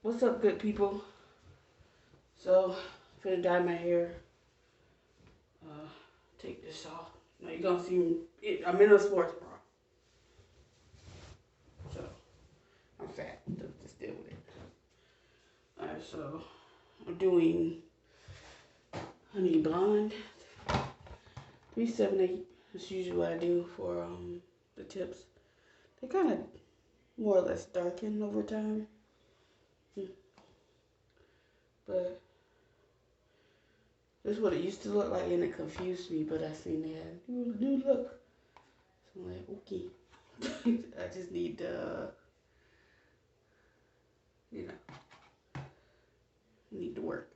What's up, good people? So, I'm finna dye my hair. Uh, take this off. Now you're gonna see me. I'm in a sports bra, so I'm fat. Just deal with it. Alright, so I'm doing Honey Blonde 378. That's usually what I do for the tips. They kind of more or less darken over time, but this is what it used to look like, and it confused me. But I seen they had new look, so I'm like, okay. I just need you know, need to work.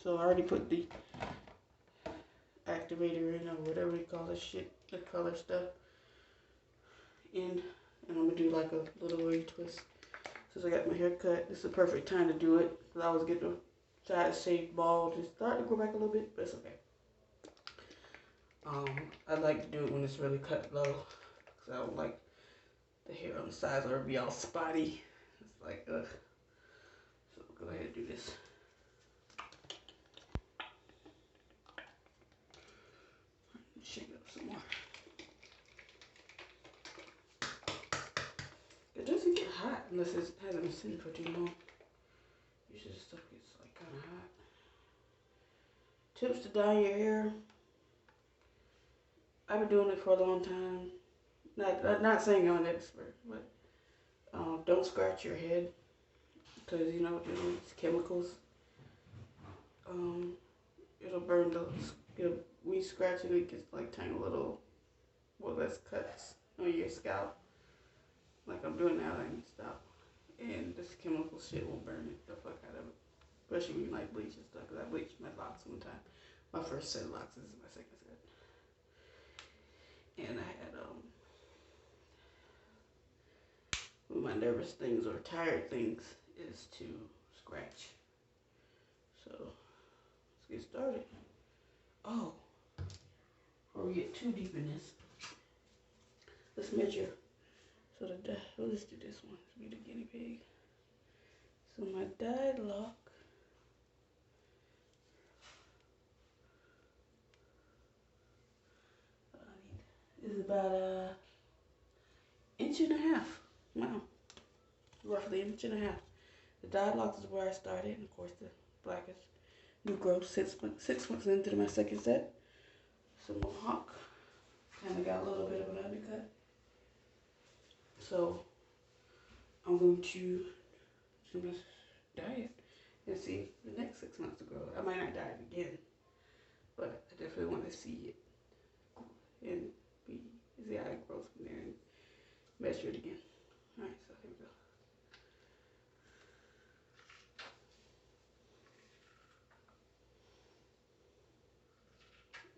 So I already put the activator in, or whatever you call this shit, the color stuff in, and I'm gonna do like a little wave twist. Since I got my hair cut, this is the perfect time to do it, because I was getting the side shaved bald, just starting to grow back a little bit, but it's okay. I like to do it when it's really cut low, because I don't like the hair on the sides or be all spotty. It's like, ugh. So go ahead and do this. Shake it up some more. It doesn't get hot unless it hasn't been sitting for too long. Usually the stuff gets like kind of hot. Tips to dye your hair. I've been doing it for a long time. Not saying I'm an expert, but don't scratch your head, because you know these chemicals. Um, it'll burn the. When you scratch it, it gets like tiny little, well, less cuts on your scalp. Like I'm doing now, I need to stop. And this chemical shit will burn it the fuck out of it. Especially when you like bleach and stuff, because I bleached my locks one time. My first set of locks, this is my second set. And I had, one of my nervous things or tired things is to scratch. So, let's get started. Oh, before we get too deep in this, let's measure. So well, let's do this one. Let's be the guinea pig. So my dyed lock is about a inch and a half. Wow, roughly an inch and a half. The dyed locks is where I started, and of course the blackest new growth 6 months into my second set. Some mohawk. Kind of got a little bit of an undercut. So I'm going to dye it and see the next 6 months to grow. I might not dye it again, but I definitely want to see it and see how it grows from there and measure it again. All right, so here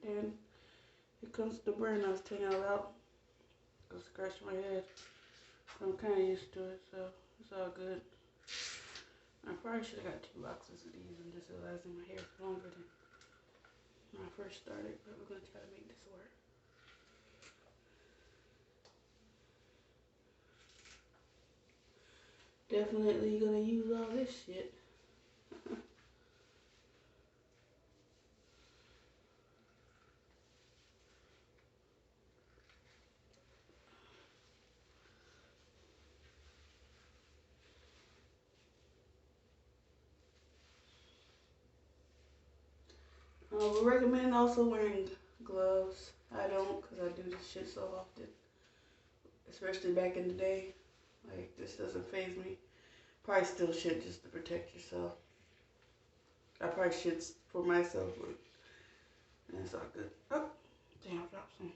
we go. Then here comes the burn I was telling you about. Go scratch my head. I'm kind of used to it, so it's all good. I probably should have got 2 boxes of these and just realized that my hair is longer than when I first started, but we're going to try to make this work. Definitely going to use all this shit. We recommend also wearing gloves. I don't, because I do this shit so often, especially back in the day. Like, this doesn't faze me. Probably still should, just to protect yourself. I probably should for myself, but it's all good. Oh, damn, I dropped some.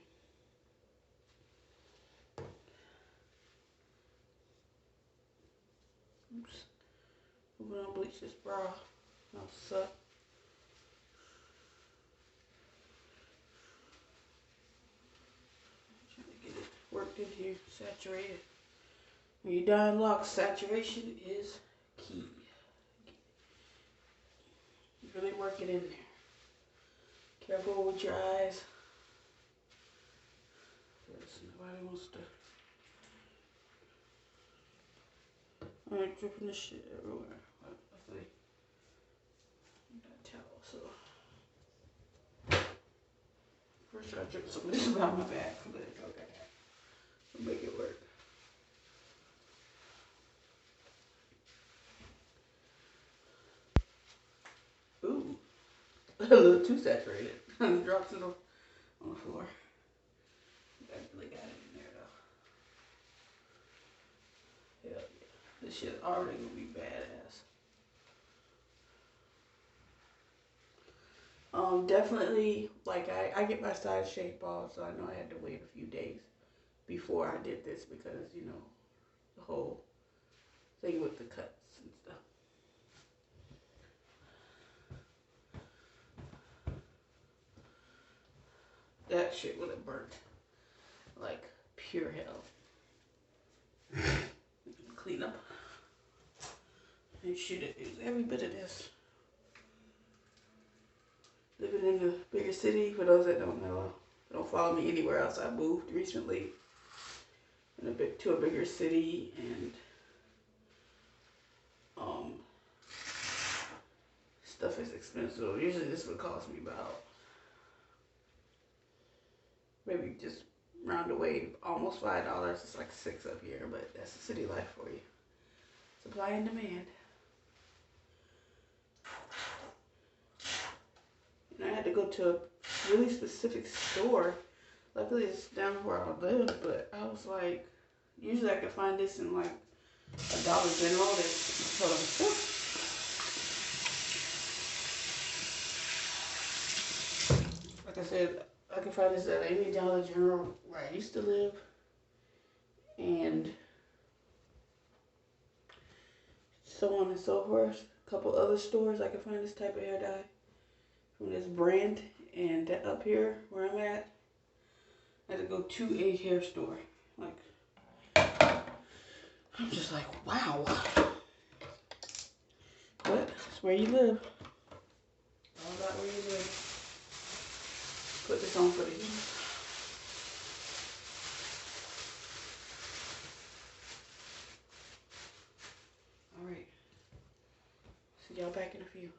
Oops. We're gonna bleach this bra. That'll suck. Trying to get it worked in here, saturated. When you're dyeing locks, saturation is key. Really work it in there. Careful with your eyes. Because nobody wants to. I ain't dripping this shit everywhere. Luckily, I got a towel, so. First I drip some of this around my back, but okay. I'll make it work. Ooh, a little too saturated. Drops it on the floor. I really got it in there though. Hell yeah. This shit already gonna be badass. Definitely, like I get my size shape ball, so I know I had to wait a few days before I did this because, you know, the whole thing with the cuts and stuff. That shit would have burnt like pure hell. Clean up. And shoot it, use every bit of this. Living in a bigger city, for those that don't know, don't follow me anywhere else. I moved recently to a bigger city, and stuff is expensive. Usually this would cost me about maybe just round away almost $5. It's like $6 up here, but that's the city life for you. Supply and demand. And I had to go to a really specific store. Luckily it's down where I live, but I was like, usually I could find this in like a Dollar General. Hold on. Like I said, I can find this at any Dollar General where I used to live, and so on and so forth. A couple other stores I can find this type of hair dye from this brand, and up here where I'm at, I had to go to a hair store. Like, I'm just like, wow. But it's where you live. All about where you live. Put this on for the heat. Alright. See y'all back in a few.